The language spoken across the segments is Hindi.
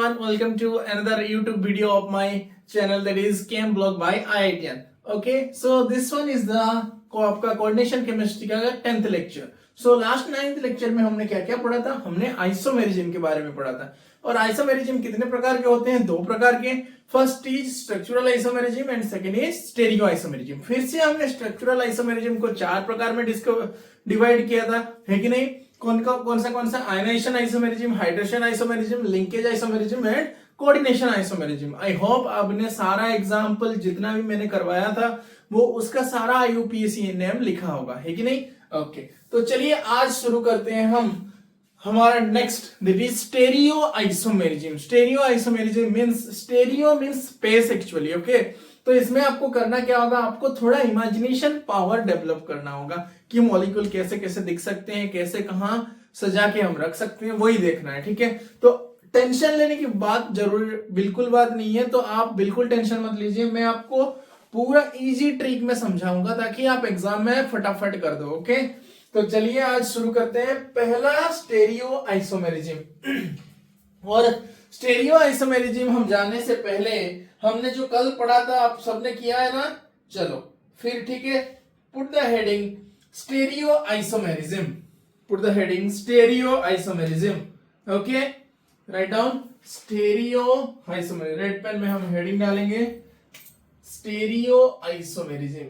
everyone, welcome to another YouTube video of my channel, that is Chem Blog by IITian. Okay, so this one is the आपका कोऑर्डिनेशन केमिस्ट्री का 10th lecture. So last 9th lecture में हमने क्या क्या पढ़ा था? हमने आइसोमेरिज्म के बारे में पढ़ा था. और आइसोमेरिज्म कितने प्रकार के होते हैं? दो प्रकार के. First is structural isomerism and second is stereo isomerism. फिर से हमने स्ट्रक्चरल आइसोमेरिज्म को चार प्रकार में डिवाइड किया था, है कि नहीं? कौन सा ionisation isomerism, hydration isomerism, linkage isomerism and coordination isomerism. I hope आपने सारा एग्जांपल जितना भी मैंने करवाया था वो उसका सारा IUPAC नेम लिखा होगा, है कि नहीं? ओके, तो चलिए आज शुरू करते हैं हम हमारा next, that is stereo isomerism. Stereo isomerism means, stereo means space actually. Okay, तो इसमें आपको करना क्या होगा? आपको थोड़ा इमेजिनेशन पावर डेवलप करना होगा कि मॉलिक्यूल कैसे कैसे दिख सकते हैं, कैसे कहां सजा के हम रख सकते हैं, वही देखना है. ठीक है, तो टेंशन लेने की बात जरूर बिल्कुल बात नहीं है, तो आप बिल्कुल टेंशन मत लीजिए. मैं आपको पूरा इजी ट्रिक में समझाऊंगा ताकि आप एग्जाम में फटाफट कर दो. ओके, तो चलिए आज शुरू करते हैं. पहला स्टेरियो आइसोमेरिज्म. और स्टेरियो आइसोमेरिज्म हम जानने से पहले हमने जो कल पढ़ा था आप सबने किया है ना? चलो फिर ठीक है, put the heading stereoisomerism. Put the heading stereoisomerism. Okay, write down stereoisomerism. Red pen में हम हेडिंग डालेंगे स्टेरियो आइसोमेरिज्म.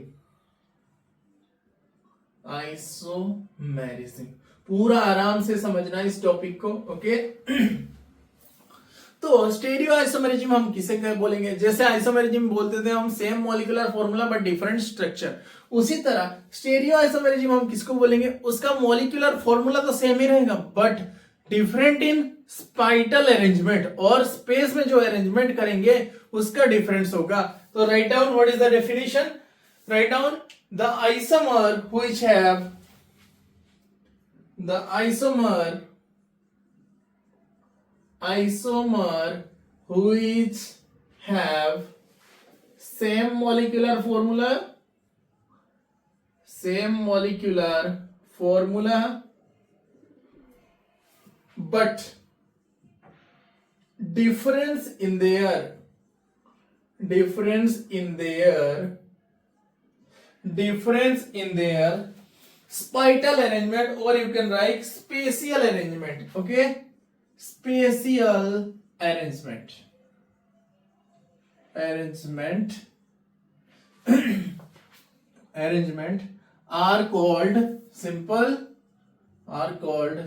आइसोमेरिज्म पूरा आराम से समझना इस टॉपिक को. ओके, तो स्टेरियो आइसोमेरिज्म हम किसे बोलेंगे? जैसे आइसोमेरिज्म बोलते थे हम same molecular formula but different structure, उसी तरह स्टेरियो आइसोमेरिज्म हम किसको बोलेंगे? उसका मॉलिक्यूलर फॉर्मूला तो सेम ही रहेगा बट डिफरेंट इन स्पाइटल अरेंजमेंट, और स्पेस में जो अरेंजमेंट करेंगे उसका डिफरेंस होगा. तो write down what is the definition. Write down the isomer which have the isomer which have same molecular formula but difference in their spatial arrangement, or you can write spatial arrangement. Okay, spatial arrangement are called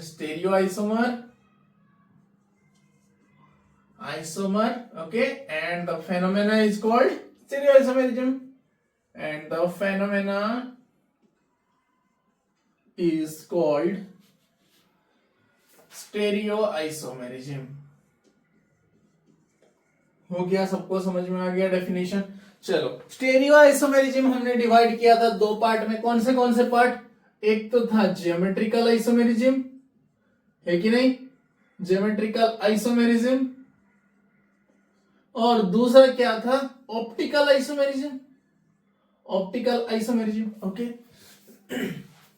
stereoisomer. Okay, and the phenomena is called stereoisomerism, and the phenomena is called stereoisomerism. हो गया? सबको समझ में आ गया डेफिनेशन? चलो, स्टेरियो आइसोमेरिज्म हमने डिवाइड किया था दो पार्ट में. कौन से पार्ट? एक तो था ज्योमेट्रिकल आइसोमेरिज्म, है कि नहीं? Geometrical isomerism. और दूसरा क्या था? Optical isomerism. ओके,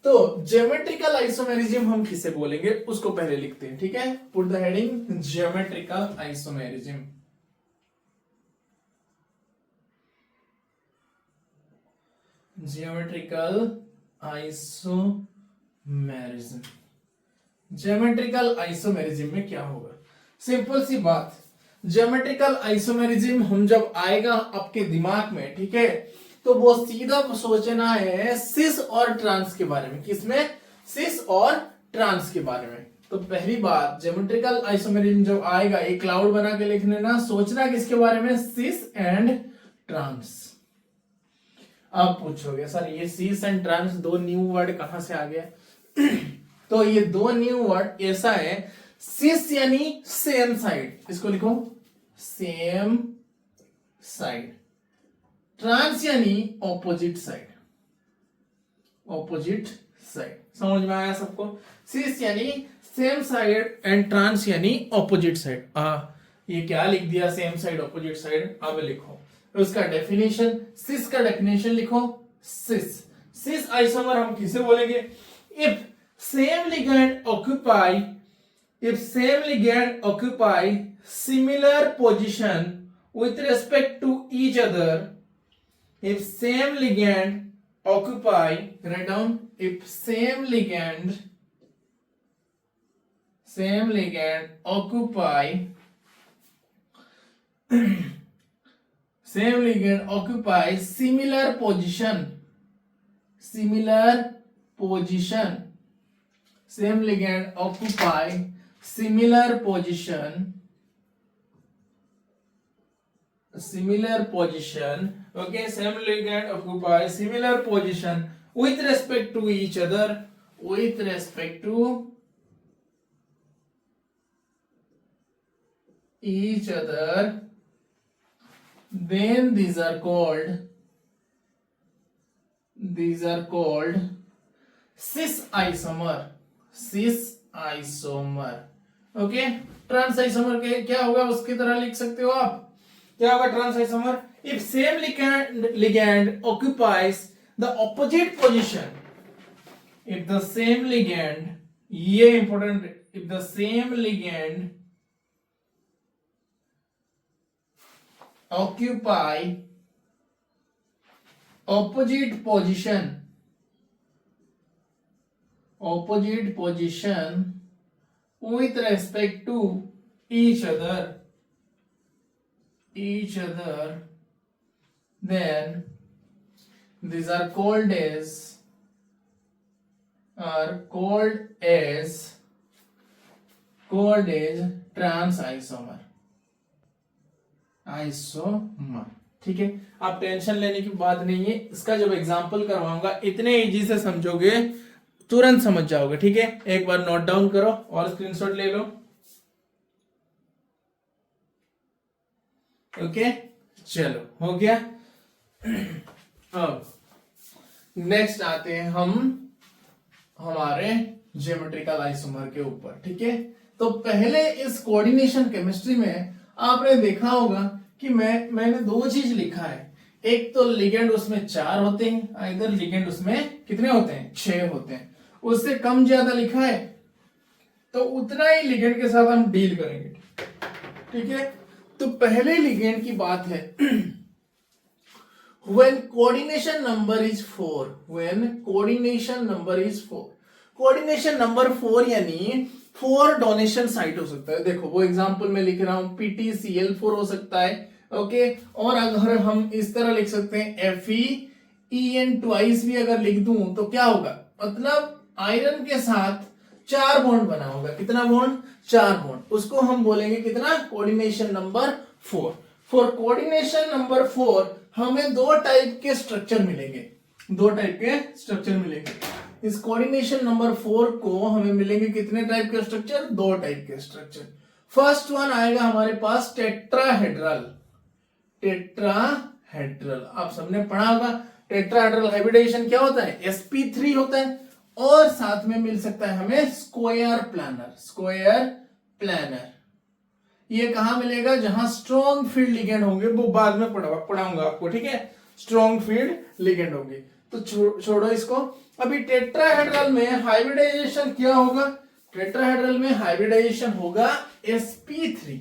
तो ज्योमेट्रिकल आइसोमेरिज्म हम किसे बोलेंगे उसको पहले लिखते हैं. ठीक है, put the heading geometrical isomerism. Geometrical isomerism में क्या होगा? सिंपल सी बात, ज्योमेट्रिकल आइसोमेरिज्म हम जब आएगा आपके दिमाग में, ठीक है, तो वो सीधा सोचना है सिस और ट्रांस के बारे में. किसमें? सिस और ट्रांस के बारे में. तो पहली बात, ज्योमेट्रिकल आइसोमेरिज्म जब आएगा एक क्लाउड बना के लिखने ना, सोचना किसके बारे में? Cis and trans. आप पूछोगे सर ये सिस एंड ट्रांस दो न्यू वर्ड कहां से आ गया? तो ये दो न्यू वर्ड ऐसा है, सिस यानी सेम साइड, इसको लिखो सेम साइड. ट्रांस यानी ऑपोजिट साइड. समझ में आया सबको? सिस यानी सेम साइड एंड ट्रांस यानी ऑपोजिट साइड. ये क्या लिख दिया? Same side opposite side. अब लिखो उसका डेफिनेशन. सिस का डेफिनेशन लिखो. सिस आइसोमर हम किसे बोलेंगे? If same ligand occupy if same ligand occupy similar position with respect to each other, if same ligand occupy, write down, if same ligand occupy same ligand occupy similar position, same ligand occupy similar position, okay, same ligand occupy similar position with respect to each other, then these are called cis isomer, okay. Trans isomer के क्या होगा, उसकी तरह लिख सकते हो आप, क्या होगा trans isomer, if same ligand occupies the opposite position, if the same ligand, ये important, if the same ligand occupy opposite position with respect to each other, then these are called as trans isomer, ठीक है। आप टेंशन लेने की बात नहीं है, इसका जब एग्जांपल करवाऊंगा इतने इजी से समझोगे, तुरंत समझ जाओगे, ठीक है। एक बार नोट डाउन करो और स्क्रीनशॉट ले लो, ओके। चलो हो गया। अब नेक्स्ट आते हैं हम हमारे ज्योमेट्रिकल आइसोमर के ऊपर, ठीक है। तो पहले इस कोऑर्डिनेशन केमिस्ट्री में आपने देखा होगा कि मैंने दो चीज लिखा है, एक तो लिगेंड उसमें 4 होते हैं, इधर लिगेंड उसमें कितने होते हैं, 6 होते हैं। उससे कम ज्यादा लिखा है तो उतना ही लिगेंड के साथ हम डील करेंगे, ठीक है। तो पहले लिगेंड की बात है, when coordination number is 4, coordination number 4 यानी 4 डोनेशन साइट हो सकता है। देखो वो एग्जांपल में लिख रहा हूं, PtCl4 हो सकता है, ओके। और अगर हम इस तरह लिख सकते हैं FeEn ट्वाइस भी अगर लिख दूं तो क्या होगा, मतलब आयरन के साथ 4 बॉन्ड बना होगा, कितना बॉन्ड, 4 बॉन्ड। उसको हम बोलेंगे कितना, coordination number 4। For coordination number 4 हमें 2 टाइप के स्ट्रक्चर मिलेंगे, इस कोऑर्डिनेशन नंबर 4 को हमें मिलेंगे कितने टाइप के स्ट्रक्चर, 2 टाइप के स्ट्रक्चर। फर्स्ट वन आएगा हमारे पास टेट्राहेड्रल, आप सबने पढ़ा होगा टेट्राहेड्रल हाइब्रिडाइजेशन क्या होता है, sp3 होता है, और साथ में मिल सकता है हमें स्क्वायर प्लानर। ये कहां मिलेगा, जहां स्ट्रॉन्ग फील्ड लिगेंड होंगे, वो बाद में पढ़ाऊंगा आपको, ठीक है। स्ट्रॉन्ग फील्ड लिगेंड होंगे तो छोड़ो इसको। अभी टेट्राहेड्रल में हाइब्रिडाइजेशन क्या होगा, टेट्राहेड्रल में हाइब्रिडाइजेशन होगा sp3,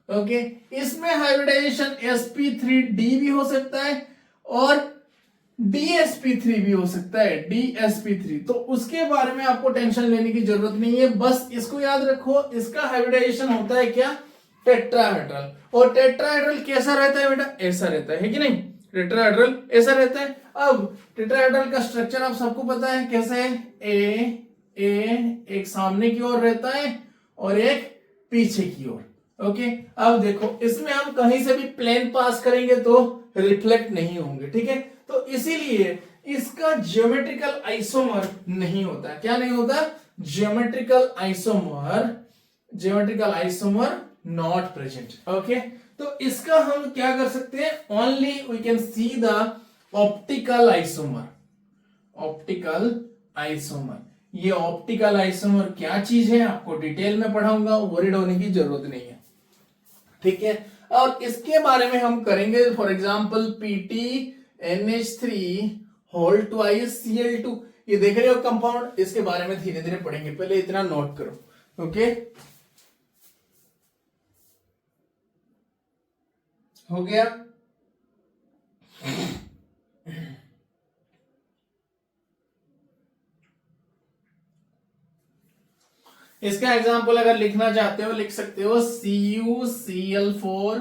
ओके। इसमें हाइब्रिडाइजेशन sp3d भी हो सकता है और dsp3 भी हो सकता है, dsp3। तो उसके बारे में आपको टेंशन लेने की जरूरत नहीं है, बस इसको याद रखो, इसका हाइब्रिडाइजेशन होता है क्या, टेट्राहेड्रल। और टेट्राहेड्रल कैसा रहता है बेटा, ऐसा रहता है कि नहीं, टेट्राहेड्रल ऐसा रहता है। अब टेट्राहेड्रल का स्ट्रक्चर आप सबको पता है कैसे है, एक सामने की ओर रहता है और एक पीछे की ओर, ओके। अब देखो इसमें हम कहीं से भी प्लेन पास करेंगे तो रिफ्लेक्ट नहीं होंगे, ठीक है। तो इसीलिए इसका ज्योमेट्रिकल आइसोमर नहीं होता, क्या नहीं होता, geometrical isomer not present, okay. तो इसका हम क्या कर सकते हैं, only we can see the optical isomer. ये ऑप्टिकल आइसोमर क्या चीज है आपको डिटेल में पढ़ाऊंगा, वरीड होने की जरूरत नहीं है, ठीक है। और इसके बारे में हम करेंगे, for example PtNH3 whole twice Cl2, ये देख रहे हो कंपाउंड, इसके बारे में धीरे धीरे पढ़ेंगे, पहले इतना नोट करो। ओके, हो गया। इसका एग्जाम्पल अगर लिखना चाहते हो लिख सकते हो CuCl4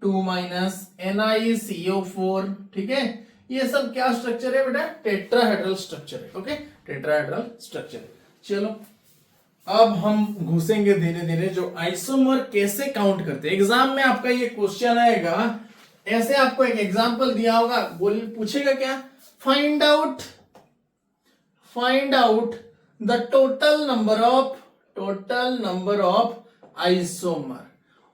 2 माइनस NiCO4। ठीक है, ये सब क्या स्ट्रक्चर है बेटा? टेट्राहेड्रल स्ट्रक्चर है। ओके, टेट्राहेड्रल स्ट्रक्चर है। चलो अब हम घुसेंगे धीरे धीरे जो आइसोमर कैसे काउंट करते हैं। एग्जाम में आपका ये क्वेश्चन आएगा, ऐसे आपको एक एग्जांपल दिया होगा, बोल पूछेगा क्या? Find out the total number of isomer.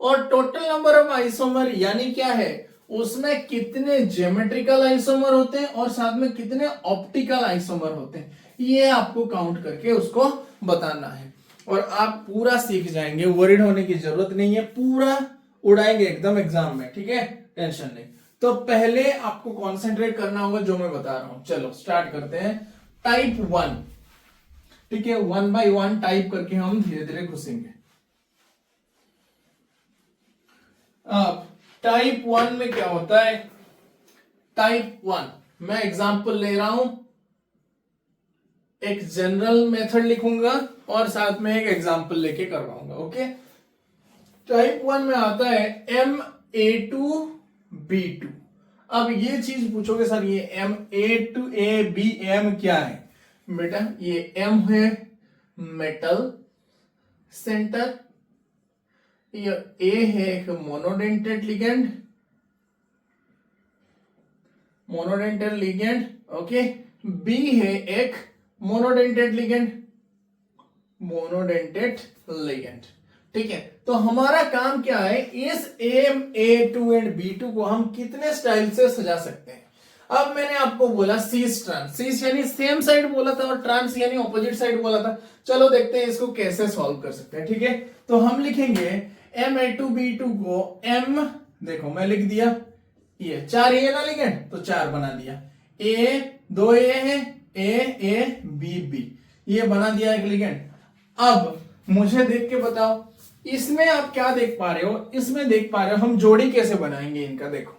और टोटल नंबर ऑफ आइसोमर यानी क्या है? उसमें कितने ज्योमेट्रिकल आइसोमर होते हैं और साथ में कितने ऑप्टिकल आइसोमर होते हैं, ये आपको काउंट करके उसको बताना है। और आप पूरा सीख जाएंगे, वरीड होने की जरूरत नहीं है, पूरा उड़ाएंगे एकदम एग्जाम में। ठीक है, टेंशन नहीं। तो पहले आपको कॉन्सेंट्रेट करना होगा जो मैं बता रहा हूं। चलो स्टार्ट करते हैं। टाइप 1, ठीक है, 1 बाय 1 टाइप करके हम धीरे धीरे घुसेंगे। अब टाइप 1 में क्या होता है? टाइप 1 मैं एग्जांपल ले रहा हूं, एक जनरल मेथड लिखूंगा और साथ में एक एग्जांपल लेके करवाऊंगा। ओके, टाइप 1 में आता है MA2B2। अब ये चीज पूछोगे सर ये MA2ABM क्या है? बेटा ये M है मेटल सेंटर, ये A है एक मोनोडेंटेट लिगेंड, ओके। B है एक मोनोडेंटेट लिगेंड, ठीक है। तो हमारा काम क्या है? इस MA2 एंड B2 को हम कितने स्टाइल से सजा सकते हैं। अब मैंने आपको बोला सीस ट्रांस, सीस यानी सेम साइड बोला था और ट्रांस यानी ऑपोजिट साइड बोला था। चलो देखते हैं इसको कैसे सॉल्व कर सकते हैं। ठीक है, तो हम लिखेंगे MA2B2 को M, देखो मैं लिख दिया ये 4 ए ना लिगेंड, तो 4 बना दिया। A 2 ए है, A B ये बना दिया एक लिगेंड। अब मुझे देख के बताओ इसमें आप क्या देख पा रहे हो? इसमें देख पा रहे हो हम जोड़ी कैसे बनाएंगे इनका। देखो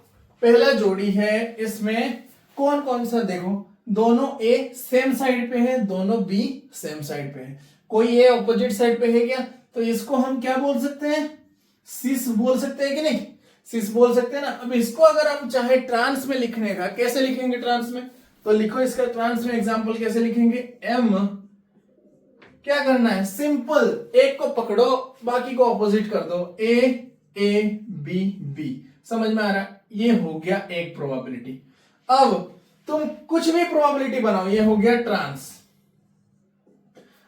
पहला जोड़ी है, इसमें कौन कौन सा? देखो दोनों A सेम साइड पे है, दोनों B सेम साइड पे है। कोई A ऑपोजिट साइड पे है क्या? तो इसको हम क्या बोल सकते हैं? सिस बोल सकते हैं कि नहीं? सिस बोल सकते हैं ना। अब इसको अगर हम चाहे ट्रांस में लिखने का, कैसे लिखेंगे ट्रांस में? तो लिखो इसका ट्रांस में एग्जांपल कैसे लिखेंगे? M क्या करना है? सिंपल, एक को पकड़ो बाकी को ऑपोजिट कर दो, A B समझ में आ रहा है? ये हो गया एक प्रोबेबिलिटी। अब तुम कुछ भी प्रोबेबिलिटी बनाओ, ये हो गया ट्रांस।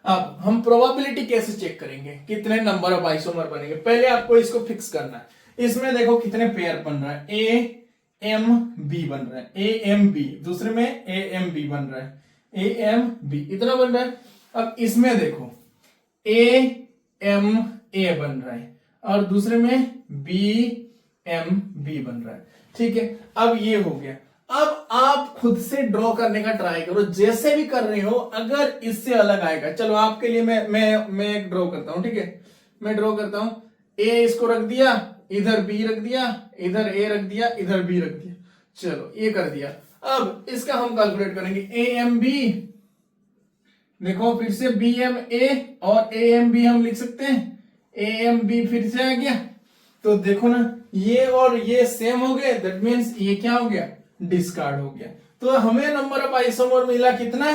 अब हम प्रोबेबिलिटी कैसे चेक करेंगे? कितने नंबर ऑफ आइसोमर बनेंगे? पहले आपको इसको फिक्स करना है। इसमें देखो कितने पेयर बन रहा है, AMB बन रहा है, AMB, दूसरे में AMB बन रहा है, AMB इतना बन रहा है। अब इसमें देखो AMA बन रहा है और दूसरे में BMB बन रहा है। ठीक है, अब ये हो गया। अब आप खुद से ड्रॉ करने का ट्राई करो, जैसे भी कर रहे हो। अगर इससे अलग आएगा, चलो आपके लिए मैं एक ड्रॉ करता हूं। ठीक है, मैं ड्रॉ करता हूं। A इसको रख दिया, इधर B रख दिया, इधर A रख दिया, इधर B रख दिया। चलो ये कर दिया। अब इसका हम कैलकुलेट करेंगे। AMB, देखो फिर से BMA और AMB हम लिख सकते हैं। AMB फिर से आ गया, तो देखो ना ये और ये सेम हो गए, दैट मींस ये क्या हो गया? डिस्कार्ड हो गया। तो हमें नंबर ऑफ आइसोमर मिला कितना?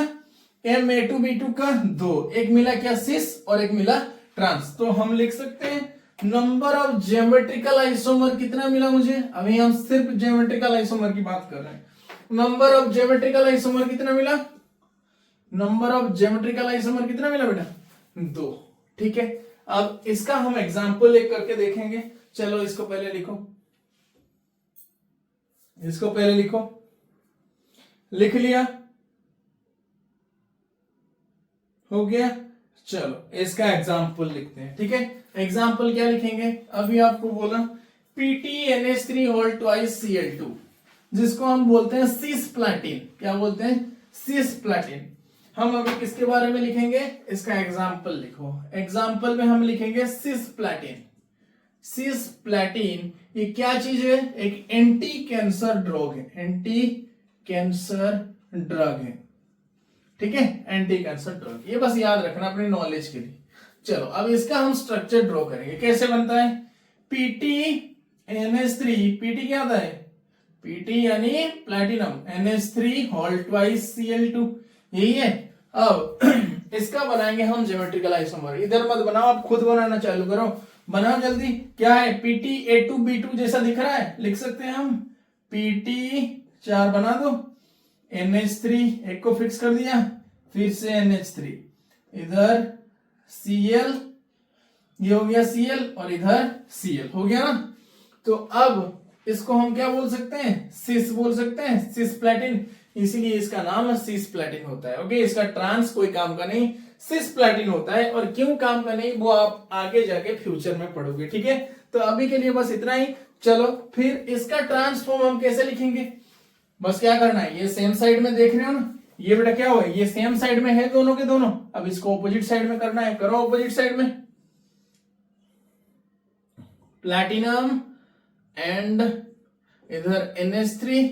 MA2B2 का 2, एक मिला क्या? सिस और एक मिला ट्रांस। तो हम लिख सकते हैं नंबर ऑफ ज्योमेट्रिकल आइसोमर कितना मिला मुझे? अभी हम सिर्फ ज्योमेट्रिकल आइसोमर की बात कर रहे हैं। नंबर ऑफ ज्योमेट्रिकल आइसोमर कितना मिला? नंबर ऑफ ज्योमेट्रिकल आइसोमर कितना मिला बेटा? 2। ठीक है, अब इसका हम एग्जांपल एक करके देखेंगे। चलो इसको पहले लिखो, इसको पहले लिखो। लिख लिया, हो गया। चलो इसका एग्जांपल लिखते हैं। ठीक है, एग्जांपल क्या लिखेंगे? अभी आपको बोला PTNH3 होल ट्वाइस Cl2, जिसको हम बोलते हैं सिस प्लैटिन। क्या बोलते हैं? सिस प्लैटिन। हम अभी किसके बारे में लिखेंगे, इसका एग्जाम्पल लिखो। एग्जाम्पल में हम लिखेंगे सिस्प्लैटिन। सिस्प्लैटिन ये क्या चीज है, एक एंटी कैंसर ड्रग है, एंटी कैंसर ड्रग है, ठीक है, एंटी कैंसर ड्रग। ये बस याद रखना अपनी नॉलेज के लिए। चलो अब इसका हम स्ट्रक्चर ड्रॉ करेंगे। कैसे बनता है, पीटी NH3, पीटी क्या होता है, पीटी यानी platinum, NH3 whole twice Cl2, यही है। अब इसका बनाएंगे हम ज्योमेट्रिकल आइसोमर। इधर मत बनाओ, आप खुद बनाना चालू करो, बनाओ जल्दी। क्या है, PT A2B2 जैसा दिख रहा है, लिख सकते हैं हम PT 4 बना दो, NH3 एक को फिक्स कर दिया, फिर से NH3, इधर Cl, ये हो गया Cl और इधर Cl हो गया ना। तो अब इसको हम क्या बोल सकते हैं, सिस बोल सकते हैं, सिस्प्लैटिन, इसीलिए इसका नाम सिस्प्लैटिन होता है। ओके, इसका ट्रांस कोई काम का नहीं, सिस्प्लैटिन होता है। और क्यों काम का नहीं वो आप आगे जाके फ्यूचर में पढ़ोगे, ठीक है। तो अभी के लिए बस इतना ही। चलो फिर इसका ट्रांसफॉर्म हम कैसे लिखेंगे, बस क्या करना है, ये सेम साइड में देख रहे हो ना, ये बेटा क्या हुआ, ये सेम साइड में है दोनों के दोनों। अब इसको ऑपोजिट साइड में करना है, करो ऑपोजिट साइड में। प्लैटिनम एंड इधर NH3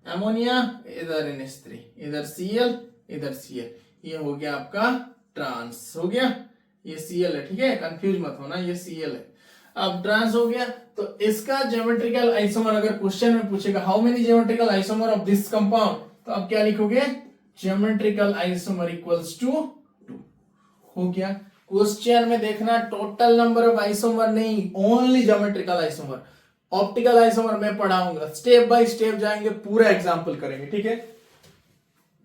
अमोनिया, इधर NH3, इधर Cl, इधर Cl, ये हो गया आपका ट्रांस, हो गया, ये Cl है, ठीक है, कंफ्यूज मत होना, ये Cl है। अब ट्रांस हो गया, तो इसका ज्योमेट्रिकल आइसोमर अगर क्वेश्चन में पूछेगा how many geometrical isomer of this compound, तो आप क्या लिखोगे, ज्योमेट्रिकल आइसोमर इक्वल्स टू 2। हो गया। क्वेश्चन में देखना टोटल नंबर ऑफ आइसोमर नहीं, only geometrical isomer. Optical isomer मैं पढ़ाऊंगा, स्टेप बाय स्टेप जाएंगे, पूरा एग्जांपल करेंगे, ठीक है।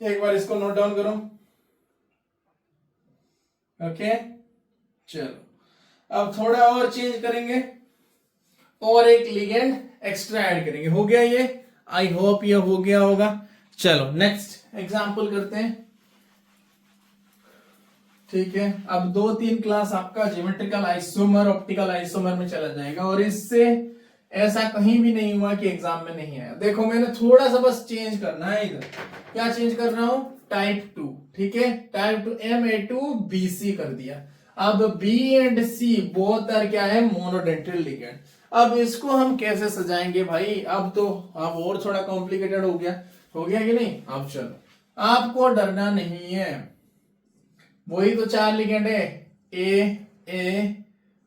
एक बार इसको नोट डाउन करो। ओके चलो अब थोड़ा और चेंज करेंगे और एक लिगेंड एक्स्ट्रा ऐड करेंगे। हो गया ये, आई होप ये हो गया होगा। चलो नेक्स्ट एग्जांपल करते हैं, ठीक है। अब 2-3 क्लास आपका ज्योमेट्रिकल आइसोमर ऑप्टिकल आइसोमर में चला जाएगा, और इससे ऐसा कहीं भी नहीं हुआ कि एग्जाम में नहीं आया। देखो मैंने थोड़ा सा बस चेंज करना है इधर, क्या चेंज कर रहा हूं, टाइप 2, ठीक है, टाइप 2 Ma2BC कर दिया। अब B and C both are क्या है, मोनोडेंटल लिगेंड। अब इसको हम कैसे सजाएंगे भाई, अब और थोड़ा कॉम्प्लिकेटेड हो गया कि नहीं। अब चलो आपको डरना नहीं है, वही तो 4 लिगेंड है, A,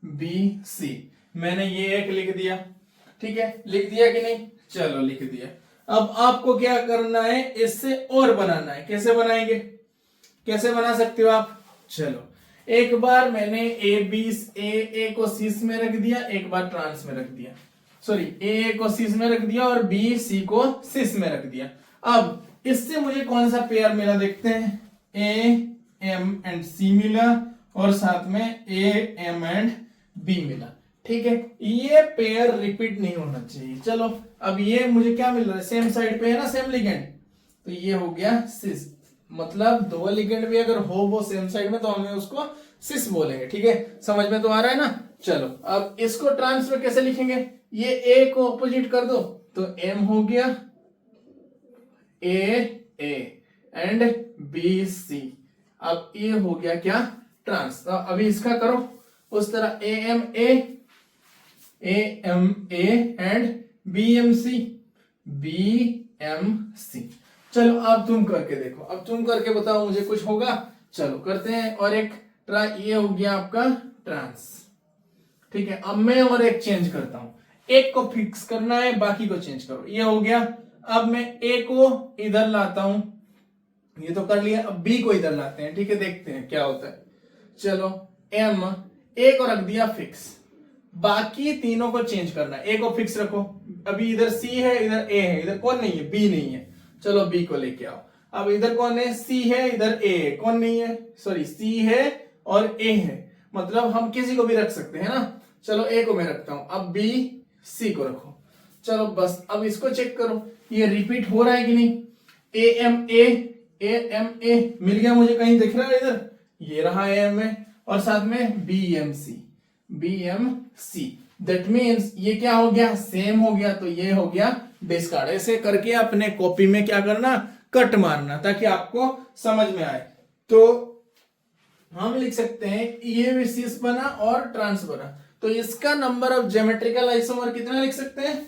B, C। मैंने ये एक लिख दिया, ठीक है, लिख दिया कि नहीं, चलो लिख दिया। अब आपको क्या करना है, इससे और बनाना है। कैसे बनाएंगे, कैसे बना सकते हो आप, चलो एक बार मैंने A को सीस में रख दिया, एक बार ट्रांस में रख दिया, सॉरी A को सीस में रख दिया और B C को सिस में रख दिया। अब इससे मुझे कौन सा पेयर मिला देखते हैं, A M एंड C मिला और साथ में A M एंड B मिला, ठीक है। ये पेयर रिपीट नहीं होना चाहिए। चलो अब ये मुझे क्या मिल रहा है, सेम साइड पे है ना, सेम लिगेंड, तो ये हो गया सिस। मतलब 2 लिगेंड भी अगर हो वो सेम साइड में तो हमें उसको सिस बोलेंगे, ठीक है, समझ में तो आ रहा है ना। चलो अब इसको ट्रांस में कैसे लिखेंगे, ये A को ऑपोजिट कर दो तो M हो गया A एंड B C। अब ये हो गया क्या, ट्रांस। तो अभी इसका करो उस तरह AMA एंड BMC। चलो अब तुम करके देखो, अब तुम करके बताओ मुझे कुछ होगा। चलो करते हैं। और एक ये हो गया आपका ट्रांस, ठीक है। अब मैं और एक चेंज करता हूं, एक को फिक्स करना है बाकी को चेंज करो, ये हो गया। अब मैं A को इधर लाता हूं, ये तो कर लिया, अब B को इधर लाते हैं, ठीक है, देखते हैं क्या होता है। चलो M, A को रख दिया फिक्स, बाकी तीनों को चेंज करना है। A को फिक्स रखो, अभी इधर C है, इधर A है, इधर कौन नहीं है, B नहीं है, चलो B को लेके आओ। अब इधर कौन है, C है, इधर A है, कौन नहीं है, सॉरी C है और A है, मतलब हम किसी को भी रख सकते हैं ना। चलो A को मैं रखता हूं, अब B C को रखो। चलो बस अब इसको चेक करो, ये रिपीट हो रहा है कि नहीं। AMA मिल गया मुझे, कहीं दिख रहा है इधर, ये रहा AMA और साथ में BMC। दैट मीन्स ये क्या हो गया, सेम हो गया, तो ये हो गया डिस्कार्ड। ऐसे करके अपने कॉपी में क्या करना, कट मारना ताकि आपको समझ में आए। तो हम लिख सकते हैं ये भी सिस बना और ट्रांस बना, तो इसका नंबर ऑफ ज्योमेट्रिकल आइसोमर कितना लिख सकते हैं?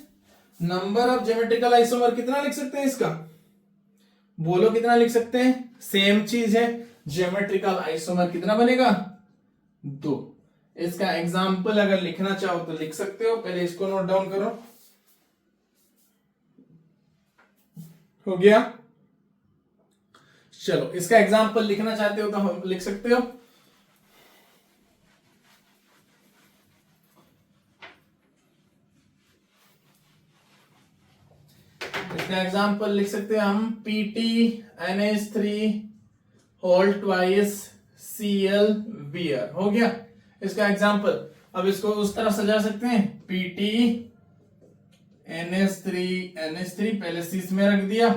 नंबर ऑफ ज्योमेट्रिकल आइसोमर कितना लिख सकते हैं इसका? बोलो कितना लिख सकते हैं? सेम चीज है, ज्योमेट्रिकल आइसोमर कितना बनेगा? 2। इसका एग्जाम्पल अगर लिखना चाहो तो लिख सकते हो, पहले इसको नोट डाउन करो। हो गया? चलो इसका एग्जाम्पल लिखना चाहते हो तो हम लिख सकते हो। इसका एग्जाम्पल लिख सकते हैं हम PT NH3 whole twice Cl Br। हो गया इसका एग्जाम्पल। अब इसको उस तरह सजा सकते हैं, PT NH3 पहले सीस में रख दिया,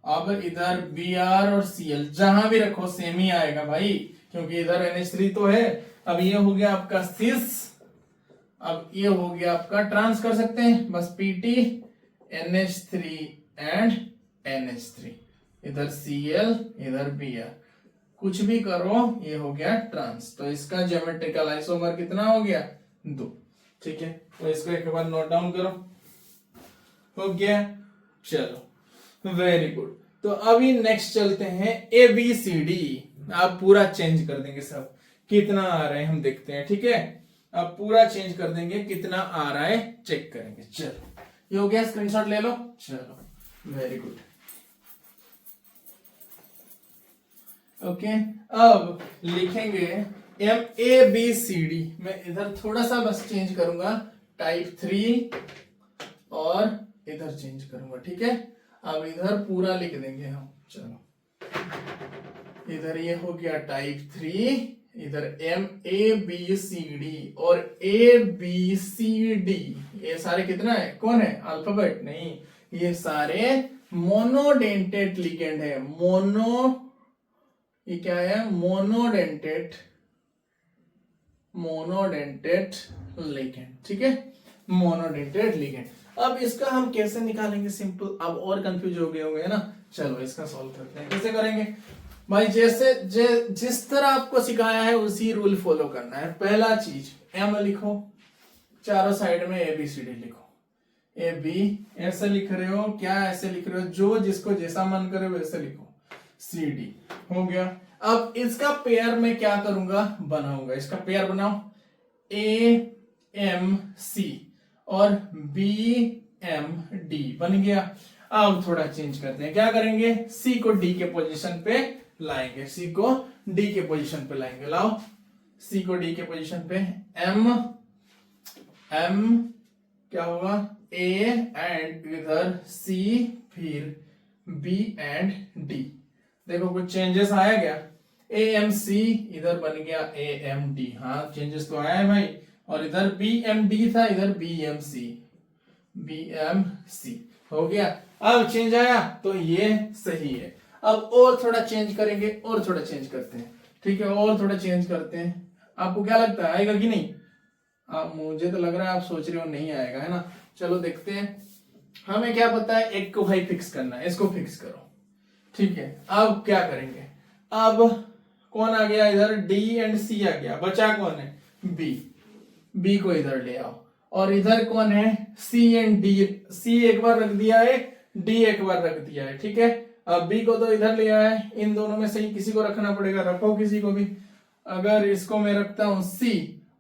अब इधर Br और Cl जहां भी रखो सेम ही आएगा भाई, क्योंकि इधर NH3 तो है। अब ये हो गया आपका सिस, अब ये हो गया आपका ट्रांस कर सकते हैं, बस PT NH3 एंड NH3, इधर Cl इधर Br, कुछ भी करो ये हो गया ट्रांस। तो इसका ज्योमेट्रिकल आइसोमर कितना हो गया? 2। ठीक है, तो इसको एक बार नोट डाउन करो। हो गया? चलो वेरी गुड। तो अभी नेक्स्ट चलते हैं ABCD। आप पूरा चेंज कर देंगे, सब कितना आ रहा है हम देखते हैं। ठीक है, अब पूरा चेंज कर देंगे, कितना आ रहा है चेक करेंगे। चलो ये हो गया, स्क्रीनशॉट ले लो। चलो वेरी गुड। ओके, अब लिखेंगे ABCD। मैं इधर थोड़ा सा बस चेंज करूंगा, टाइप 3 और इधर चेंज करूंगा। ठीक है, अब इधर पूरा लिख देंगे हम। चलो इधर ये हो गया टाइप 3, इधर ABCD और ABCD, ये सारे कितना है? कौन है? अल्फाबेट नहीं, ये सारे मोनोडेंटेट लिगेंड है। ये क्या है? Monodentate ligand. ठीक है, मोनोडेंटेट लिगेंड। अब इसका हम कैसे निकालेंगे? सिंपल, अब और कंफ्यूज हो गए होंगे ना। चलो इसका सॉल्व करते हैं। कैसे करेंगे भाई? जिस तरह आपको सिखाया है उसी रूल फॉलो करना है। पहला चीज M लिखो, चारों साइड में ABCD लिखो। AB ऐसे लिख रहे हो क्या? ऐसे लिख रहे हो, जो जिसको जैसा मन करे वैसे लिखो। CD हो गया। अब इसका पेयर में क्या करूंगा? बनाऊंगा। इसका पेयर बनाओ, AMC और BMD बन गया। अब थोड़ा चेंज करते हैं, क्या करेंगे? C को D के पोजीशन पे लाएंगे, C को D के पोजीशन पे लाएंगे। लाओ C को D के पोजीशन पे। M क्या होगा? A एंड इधर C, फिर B एंड D। देखो कुछ चेंजेस आया क्या? AMC इधर बन गया AMD। हाँ चेंजेस तो आया है भाई। और इधर BMD था, इधर BMC हो गया। अब चेंज आया तो ये सही है। अब और थोड़ा चेंज करेंगे, और थोड़ा चेंज करते हैं। ठीक है, और थोड़ा चेंज करते हैं। आपको क्या लगता है आएगा कि नहीं? मुझे तो लग रहा है आप सोच रहे हो नहीं आएगा, है ना। चलो देखते हैं। हमें क्या पता है, एक को भाई फिक्स करना है, इसको फिक्स करो। ठीक है, अब क्या करेंगे? अब कौन आ गया? इधर D एंड C आ गया, बचा कौन है? B को इधर ले आओ। और इधर कौन है? C and D। C एक बार रख दिया है, D एक बार रख दिया है। ठीक है, अब B को तो इधर ले आया है, इन दोनों में से ही किसी को रखना पड़ेगा। रखो किसी को भी। अगर इसको मैं रखता हूं C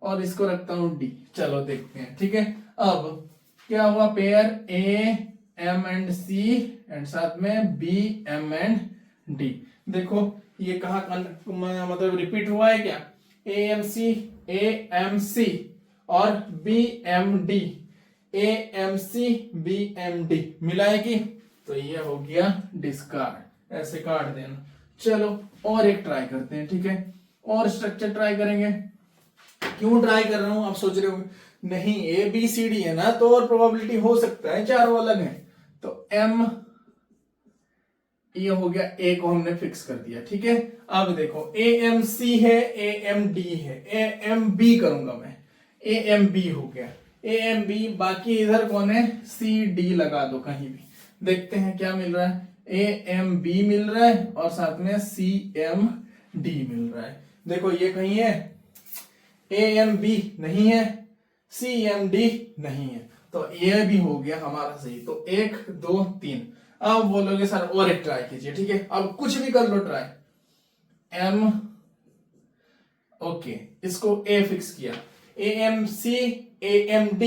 और इसको रखता हूं D, चलो देखते हैं। ठीक है, अब क्या हुआ? Pair AM and C and साथ में BM एंड D। देखो ये कहा मतलब रिपीट हुआ है क्या? AMC और BMD, AMC BMD मिलाएगी तो ये हो गया डिस्कार्ड। ऐसे काट देना। चलो और एक ट्राई करते हैं। ठीक है, और स्ट्रक्चर ट्राई करेंगे। क्यों ट्राई कर रहा हूं आप सोच रहे हो? नहीं, ABCD है ना, तो और प्रोबेबिलिटी हो सकता है चारों अलग हैं। तो M ये हो गया, A को हमने फिक्स कर दिया। ठीक है, अब देखो AMC है, AMD है, AMB करूंगा मैं। AMB हो गया, AMB। बाकी इधर कौन है? CD लगा दो कहीं भी, देखते हैं क्या मिल रहा है। AMB मिल रहा है और साथ में CMD मिल रहा है। देखो ये कहीं है, AMB नहीं है, CMD नहीं है, तो ये भी हो गया हमारा सही। तो 1 2 3। अब बोलोगे सर और एक ट्राई कीजिए, ठीक है, अब कुछ भी कर लो ट्राई। M, ओके, इसको A फिक्स किया, AMC, AMD,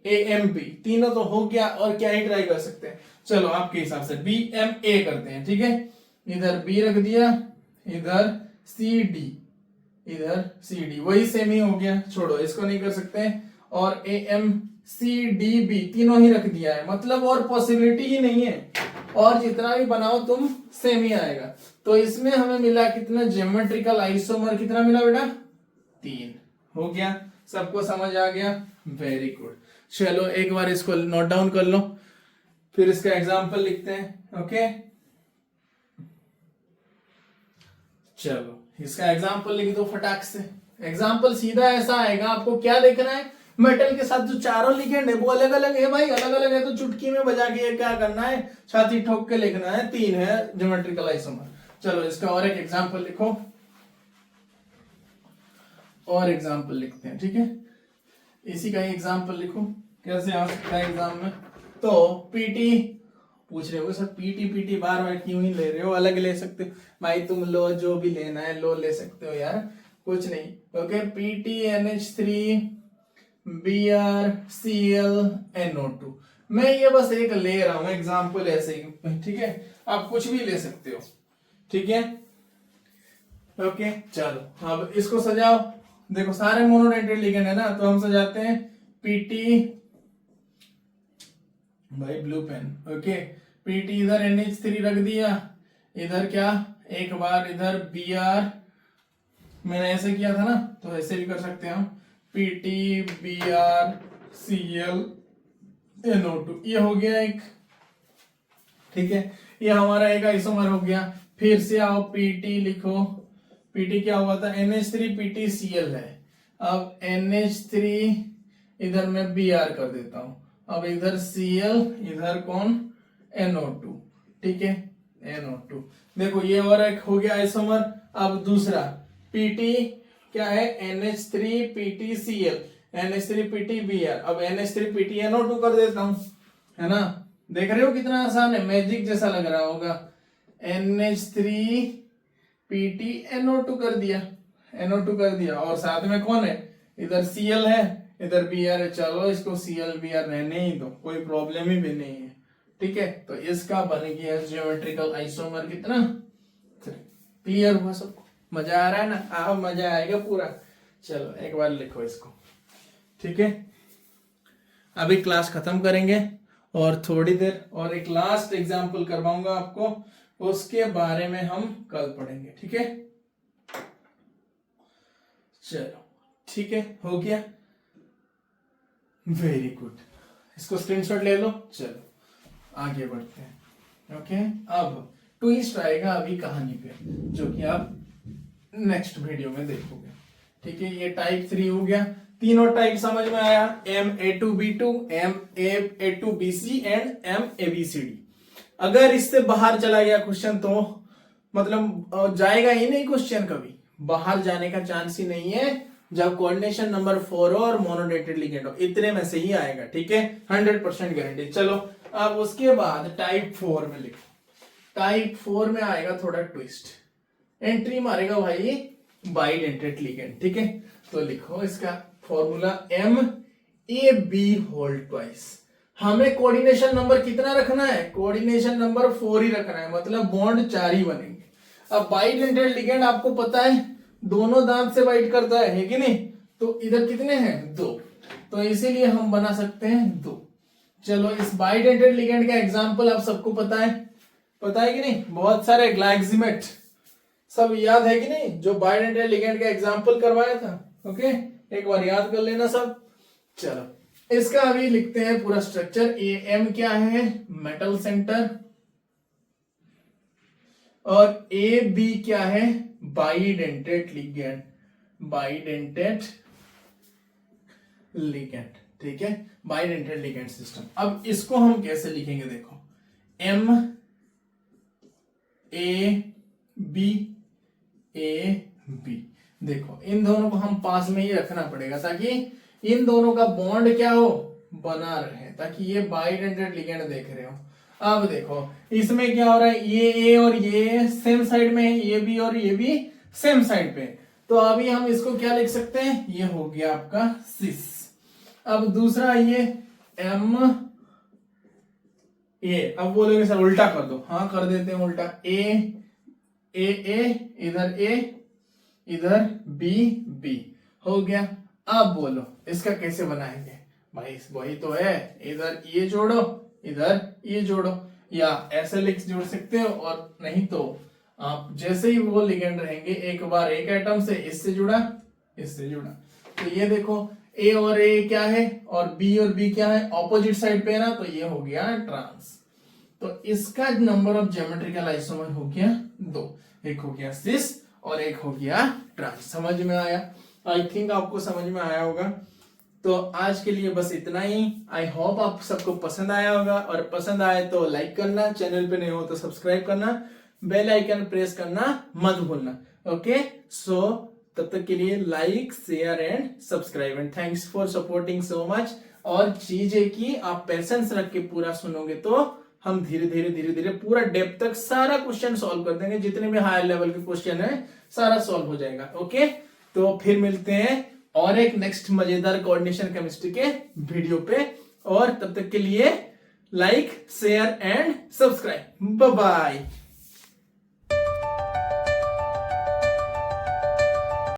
AMB तीनों तो हो गया, और क्या ही ट्राई कर सकते हैं। चलो आपके हिसाब से BMA करते हैं, ठीक है, इधर B रख दिया, इधर CD, इधर CD, वही सेम ही हो गया, छोड़ो इसको नहीं कर सकते। और AMCDB तीनों ही रख दिया है, मतलब और पॉसिबिलिटी ही नहीं है, और जितना भी बनाओ तुम सेम ही आएगा। तो इसमें हमें मिला कितना, ज्योमेट्रिकल आइसोमर कितना मिला बेटा, 3 हो गया। सबको समझ आ गया, वेरी गुड। चलो एक बार इसको नोट डाउन कर लो, फिर इसका एग्जाम्पल लिखते हैं। ओके, चलो इसका एग्जाम्पल लिख दो फटाक से। एग्जाम्पल सीधा ऐसा आएगा, आपको क्या देखना है, मेटल के साथ जो चारों लिगेंड है वो अलग अलग है भाई, अलग अलग है तो चुटकी में बजा के क्या करना है, छाती ठोक के लिखना है, 3 है ज्योमेट्रिकल आइसोमर। चलो इसका और एक एग्जाम्पल लिखो, और एग्जाम्पल लिखते हैं, ठीक है, इसी का ही एग्जाम्पल लिखो, कैसे आ सकता है एग्जाम में। तो पीटी पूछ रहे हो सर, पीटी बार बार क्यों ही ले रहे हो, अलग ले सकते हो भाई, तुम लो जो भी लेना है लो, ले सकते हो यार, कुछ नहीं। ओके, PTNH3 BrCl NO2, मैं ये बस एक ले रहा हूं एग्जाम्पल ऐसे ही, ठीक है, आप कुछ भी ले सकते हो, ठीक है। ओके चलो अब इसको सजाओ, देखो सारे मोनोडेंटेड लिगेंड है ना, तो हम सजाते हैं PT, भाई ब्लू पेन। ओके, PT इधर NH3 रख दिया, इधर क्या, एक बार इधर Br, मैंने ऐसे किया था ना, तो ऐसे भी कर सकते हैं हम, PT BrCl NO2, ये हो गया एक, ठीक है, ये हमारा एक आइसोमर हो गया। फिर से आओ PT लिखो, PT क्या हुआ था, NH3 PTCl है, अब NH3 इधर मैं Br कर देता हूं, अब इधर Cl, इधर कौन, NO2, ठीक है, NO2। देखो ये और एक हो गया आइसोमर। अब दूसरा PT क्या है, NH3 PTCl, NH3 PTBr, अब NH3 PTNO2 कर देता हूं, है ना, देख रहे हो कितना आसान है, मैजिक जैसा लग रहा होगा। NH3 PTNO2 कर दिया, NO2 कर दिया, और साथ में कौन है, इधर Cl है, इधर Br है, चलो इसको Cl Br रहने ही दो, कोई प्रॉब्लम ही भी नहीं है, ठीक है। तो इसका बन गया ज्योमेट्रिकल आइसोमर कितना, 3। क्लियर हुआ सबको, मजा आ रहा है ना, अब मजा आएगा पूरा। चलो एक बार लिखो इसको, ठीक है, अभी क्लास खत्म करेंगे और थोड़ी देर और एक लास्ट एग्जाम्पल करवाऊंगा आपको, उसके बारे में हम कल पढ़ेंगे, ठीक है। चलो ठीक है, हो गया, वेरी गुड, इसको स्क्रीनशॉट ले लो। चलो आगे बढ़ते हैं। ओके, अब ट्विस्ट आएगा अभी कहानी पे, जो कि आप नेक्स्ट वीडियो में देखोगे, ठीक है। ये टाइप 3 हो गया, तीनों टाइप समझ में आया, MA2B2, MA2BC एंड MABCD। अगर इससे बाहर चला गया क्वेश्चन तो मतलब जाएगा ही नहीं क्वेश्चन, कभी बाहर जाने का चांस ही नहीं है, जब कोऑर्डिनेशन नंबर 4 हो और मोनोडेंटेड लिगेंड हो, इतने में से ही आएगा, ठीक है, 100% गारंटी। चलो अब उसके बाद टाइप 4 में लिखो, टाइप 4 में आएगा थोड़ा ट्विस्ट, एंट्री मारेगा भाई बाइडेंटेड लिगेंड, ठीक है। तो लिखो इसका फॉर्मूला MAB होल ट्वाइस। हमें कोऑर्डिनेशन नंबर कितना रखना है, कोऑर्डिनेशन नंबर 4 ही रखना है, मतलब बॉन्ड 4 ही बनेंगे। अब बाइडेंटेड लिगेंड आपको पता है दोनों दांत से बाइट करता है कि नहीं, तो इधर कितने हैं, 2, तो इसीलिए हम बना सकते हैं 2। चलो इस बाइडेंटेड लिगेंड का एग्जांपल आप सबको पता है कि नहीं, बहुत सारे ग्लाइक्सिमेट सब याद है कि नहीं, जो बाइडेंटेड लिगेंड का एग्जांपल करवाया था। ओके, एक बार याद कर लेना सब। चलो इसका अभी लिखते हैं पूरा स्ट्रक्चर। AM क्या है, मेटल सेंटर, और AB क्या है, बाइडेंटेड लिगेंड, बाइडेंटेड लिगेंड, ठीक है, बाइडेंटेड लिगेंड सिस्टम। अब इसको हम कैसे लिखेंगे, देखो ए बी ए बी। देखो इन दोनों को हम पास में ही रखना पड़ेगा ताकि इन दोनों का बॉन्ड क्या हो, बना रहे, ताकि ये बाइडेंटेड लिगेंड देख रहे हो। अब देखो इसमें क्या हो रहा है, ये ए और ये सेम साइड में है, ये भी और ये भी सेम साइड पे। तो अभी हम इसको क्या लिख सकते हैं, ये हो गया आपका सिस। अब दूसरा ये एम ए, अब बोलोगे सर उल्टा कर दो, हाँ कर देते हैं उल्टा, ए इधर ए इधर बी बी हो गया। अब बोलो इसका कैसे बनाएंगे भाई, वही तो है, इधर ये जोड़ो इधर ये जोड़ो, या ऐसे लिख जोड़ सकते हो, और नहीं तो आप जैसे ही वो लिगेंड रहेंगे एक बार एक एटम से इससे जुड़ा इससे जुड़ा। तो ये देखो ए और ए क्या है और बी क्या है, ऑपोजिट साइड पे है ना, तो ये हो गया ट्रांस। तो इसका नंबर ऑफ ज्योमेट्रिकल आइसोमर हो गया 2, एक हो गया सिस और एक हो गया ट्रांस। समझ में आया? आई थिंक आपको समझ में आया होगा। तो आज के लिए बस इतना ही। आई होप आप सबको पसंद आया होगा, और पसंद आए तो लाइक करना, चैनल पे नए हो तो सब्सक्राइब करना, बेल आइकन प्रेस करना मत भूलना। ओके, सो तब तक के लिए like share and subscribe, and thanks for supporting so much. और चीज है कि आप पेशेंस रख के पूरा सुनोगे तो हम धीरे धीरे पूरा डेप्थ तक सारा क्वेश्चन सॉल्व कर देंगे, जितने भी हायर लेवल के क्वेश्चन है सारा सॉल्व हो जाएगा। ओके, तो फिर मिलते हैं और एक नेक्स्ट मजेदार कोऑर्डिनेशन केमिस्ट्री के वीडियो पे, और तब तक के लिए like share and subscribe. Bye bye.